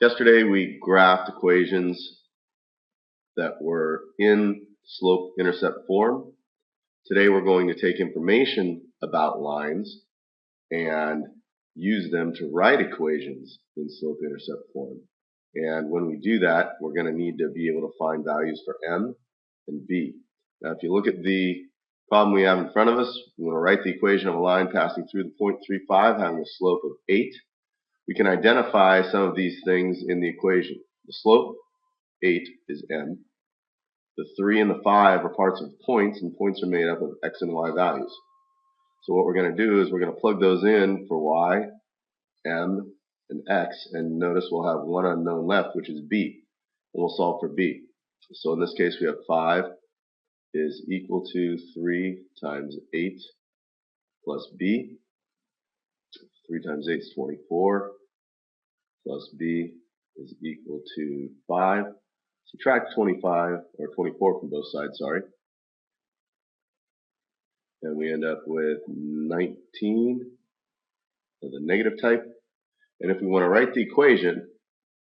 Yesterday we graphed equations that were in slope-intercept form. Today we're going to take information about lines and use them to write equations in slope-intercept form. And when we do that, we're going to need to be able to find values for m and b. Now if you look at the problem we have in front of us, we want to write the equation of a line passing through the point 3,5 having a slope of 8. We can identify some of these things in the equation. The slope, 8, is m. The 3 and the 5 are parts of points, and points are made up of x and y values. So what we're going to do is we're going to plug those in for y, m, and x, and notice we'll have one unknown left, which is b. And we'll solve for b. So in this case we have 5 is equal to 3 times 8 plus b. 3 times 8 is 24. Plus b is equal to 5. Subtract 25, or 24 from both sides, sorry. And we end up with 19 of the negative type. And if we want to write the equation,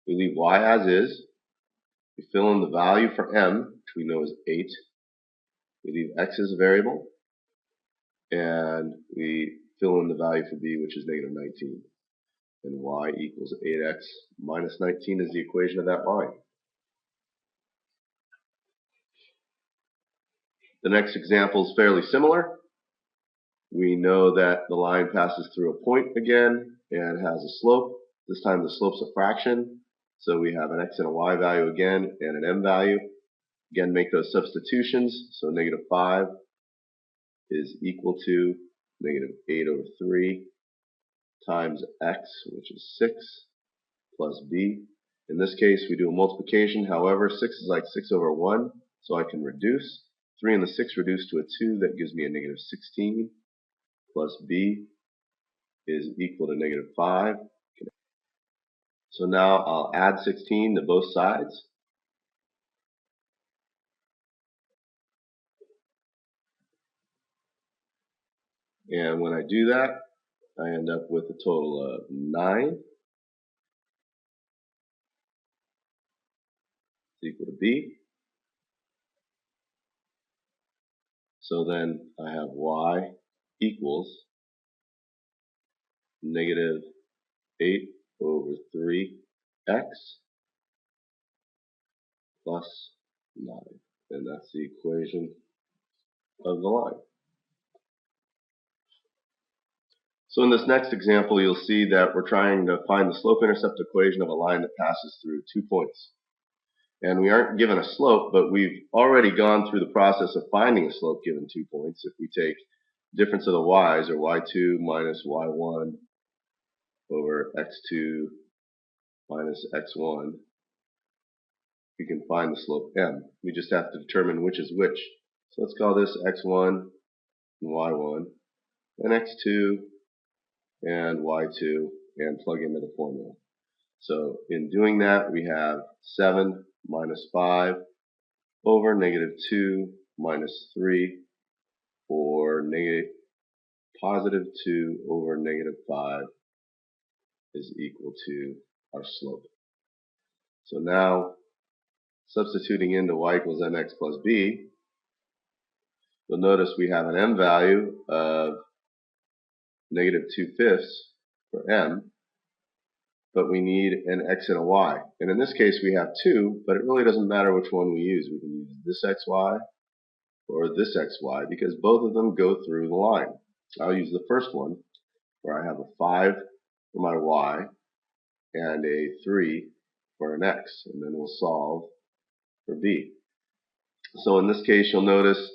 we leave y as is. We fill in the value for m, which we know is 8. We leave x as a variable. And we fill in the value for b, which is negative 19. And y equals 8x minus 19 is the equation of that line. The next example is fairly similar. We know that the line passes through a point again and has a slope. This time the slope's a fraction, so we have an x and a y value again and an m value. Again, make those substitutions, so negative 5 is equal to negative 8 over 3 times x, which is 6, plus b. In this case, we do a multiplication. However, 6 is like 6 over 1, so I can reduce. 3 and the 6 reduce to a 2. That gives me a negative 16, plus b is equal to negative 5. So now I'll add 16 to both sides. And when I do that, I end up with a total of 9 is equal to b. So then I have y equals negative 8 over 3x plus 9. And that's the equation of the line. So in this next example, you'll see that we're trying to find the slope-intercept equation of a line that passes through 2 points. And we aren't given a slope, but we've already gone through the process of finding a slope given 2 points. If we take difference of the y's, or y2 minus y1 over x2 minus x1, we can find the slope m. We just have to determine which is which. So let's call this x1 and y1, and x2 and y2, and plug into the formula. So in doing that, we have 7 minus 5 over negative 2 minus 3, or positive 2 over negative 5 is equal to our slope. So now, substituting into y equals mx plus b, you'll notice we have an m value of negative 2/5 for m, but we need an x and a y. And in this case we have 2, but it really doesn't matter which one we use. We can use this xy or this xy because both of them go through the line. I'll use the first one where I have a 5 for my y and a 3 for an x, and then we'll solve for b. So in this case you'll notice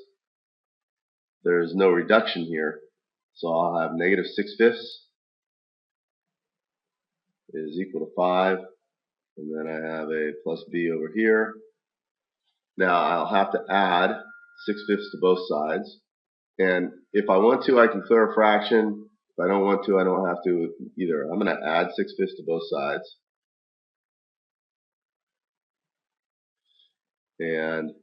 there's no reduction here, so I'll have negative 6/5 is equal to 5, and then I have a plus b over here. Now I'll have to add 6/5 to both sides, and if I want to I can clear a fraction. If I don't want to, I don't have to either. I'm going to add 6/5 to both sides, and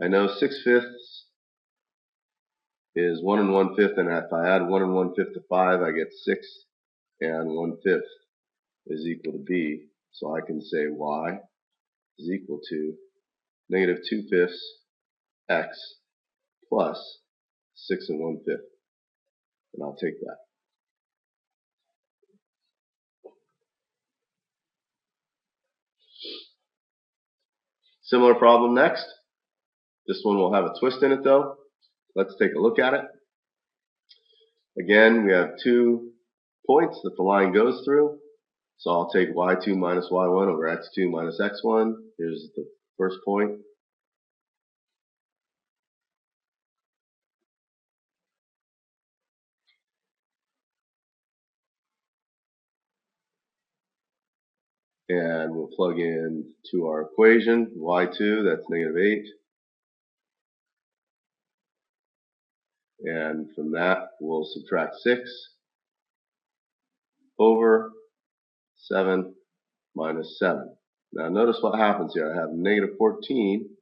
I know 6/5 is 1 1/5, and if I add 1 1/5 to 5 I get 6 and 1/5 is equal to b. So I can say y is equal to negative 2/5 x plus 6 1/5. And I'll take that. Similar problem next. This one will have a twist in it though. Let's take a look at it. Again, we have 2 points that the line goes through. So I'll take y2 minus y1 over x2 minus x1. Here's the first point. And we'll plug in to our equation, y2, that's negative 8. And from that, we'll subtract 6 over 7 minus 7. Now notice what happens here. I have negative 14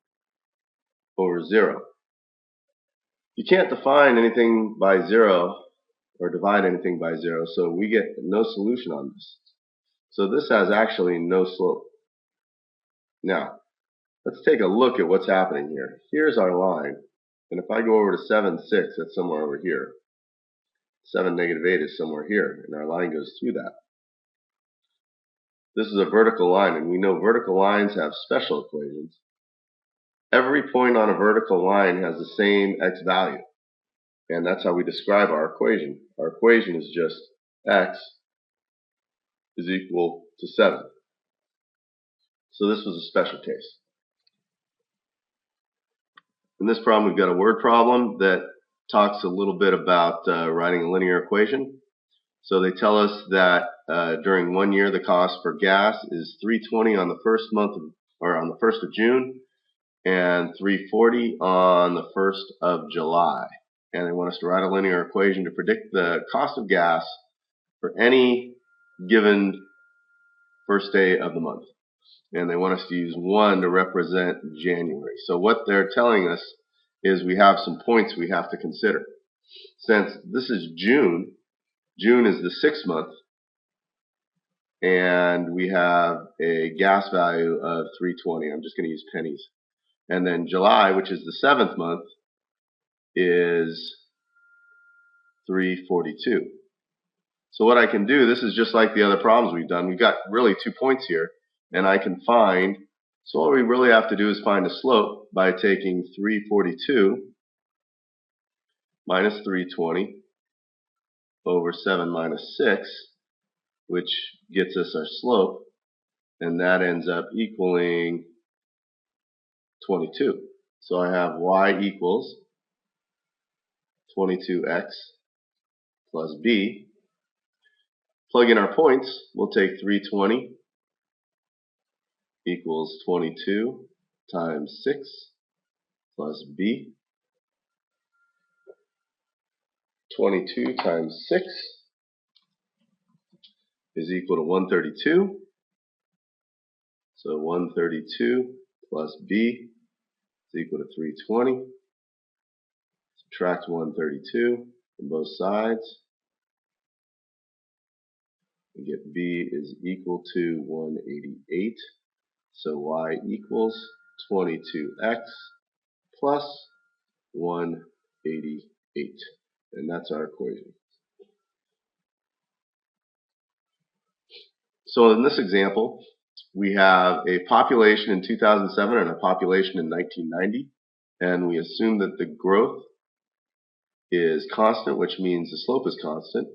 over 0. You can't define anything by 0 or divide anything by 0, so we get no solution on this. So this has actually no slope. Now, let's take a look at what's happening here. Here's our line, and if I go over to 7, 6, that's somewhere over here. 7, negative 8 is somewhere here, and our line goes through that. This is a vertical line, and we know vertical lines have special equations. Every point on a vertical line has the same x value, and that's how we describe our equation. Our equation is just x is equal to 7. So this was a special case. In this problem, we've got a word problem that talks a little bit about writing a linear equation. So they tell us that during 1 year, the cost for gas is $3.20 on the first month on the 1st of June, and $3.40 on the 1st of July. And they want us to write a linear equation to predict the cost of gas for any given first day of the month. And they want us to use 1 to represent January. So what they're telling us is we have some points we have to consider. Since this is June, June is the 6th month, and we have a gas value of $3.20. I'm just going to use pennies. And then July, which is the 7th month, is $3.42. So what I can do, this is just like the other problems we've done. We've got really 2 points here, and I can find, so all we really have to do is find a slope by taking 342 minus 320 over 7 minus 6, which gets us our slope, and that ends up equaling 22. So I have y equals 22x plus b. Plug in our points, we'll take 320 equals 22 times 6 plus b. 22 times 6 is equal to 132. So 132 plus b is equal to 320. Subtract 132 from both sides. We get b is equal to 188. So y equals 22x plus 188. And that's our equation. So in this example, we have a population in 2007 and a population in 1990. And we assume that the growth is constant, which means the slope is constant.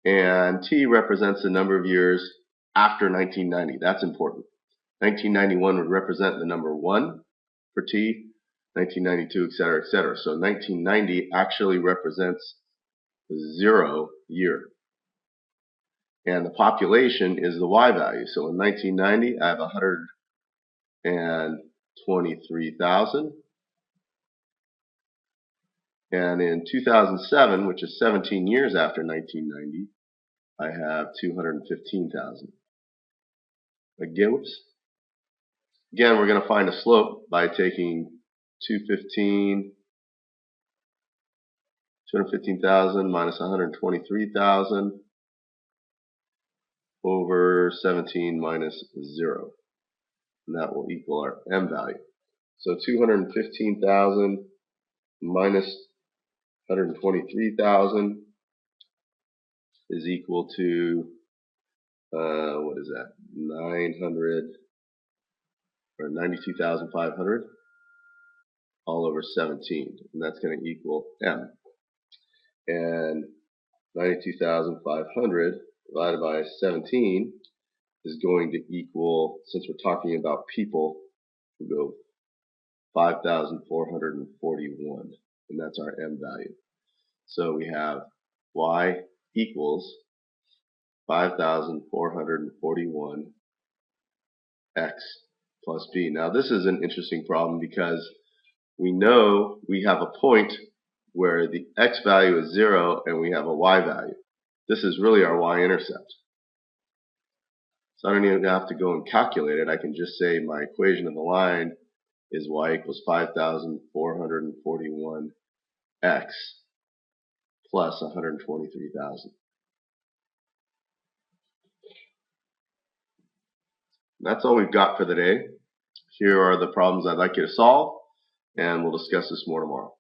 And t represents the number of years after 1990. That's important. 1991 would represent the number 1 for t, 1992, etc., etc. So 1990 actually represents the 0 year. And the population is the y value. So in 1990, I have 123,000. And in 2007, which is 17 years after 1990, I have 215,000. Again, we're going to find a slope by taking 215,000 minus 123,000 over 17 minus 0. And that will equal our m value. So 215,000 minus 123,000 is equal to, what is that, 900 or 92,500 all over 17, and that's going to equal m. And 92,500 divided by 17 is going to equal, since we're talking about people, we'll go 5,441, and that's our m value. So we have y equals 5,441 x plus b. Now this is an interesting problem because we know we have a point where the x value is 0 and we have a y value. This is really our y-intercept. So I don't even have to go and calculate it. I can just say my equation of the line is y equals 5,441 x plus 123,000. That's all we've got for the day. Here are the problems I'd like you to solve, and we'll discuss this more tomorrow.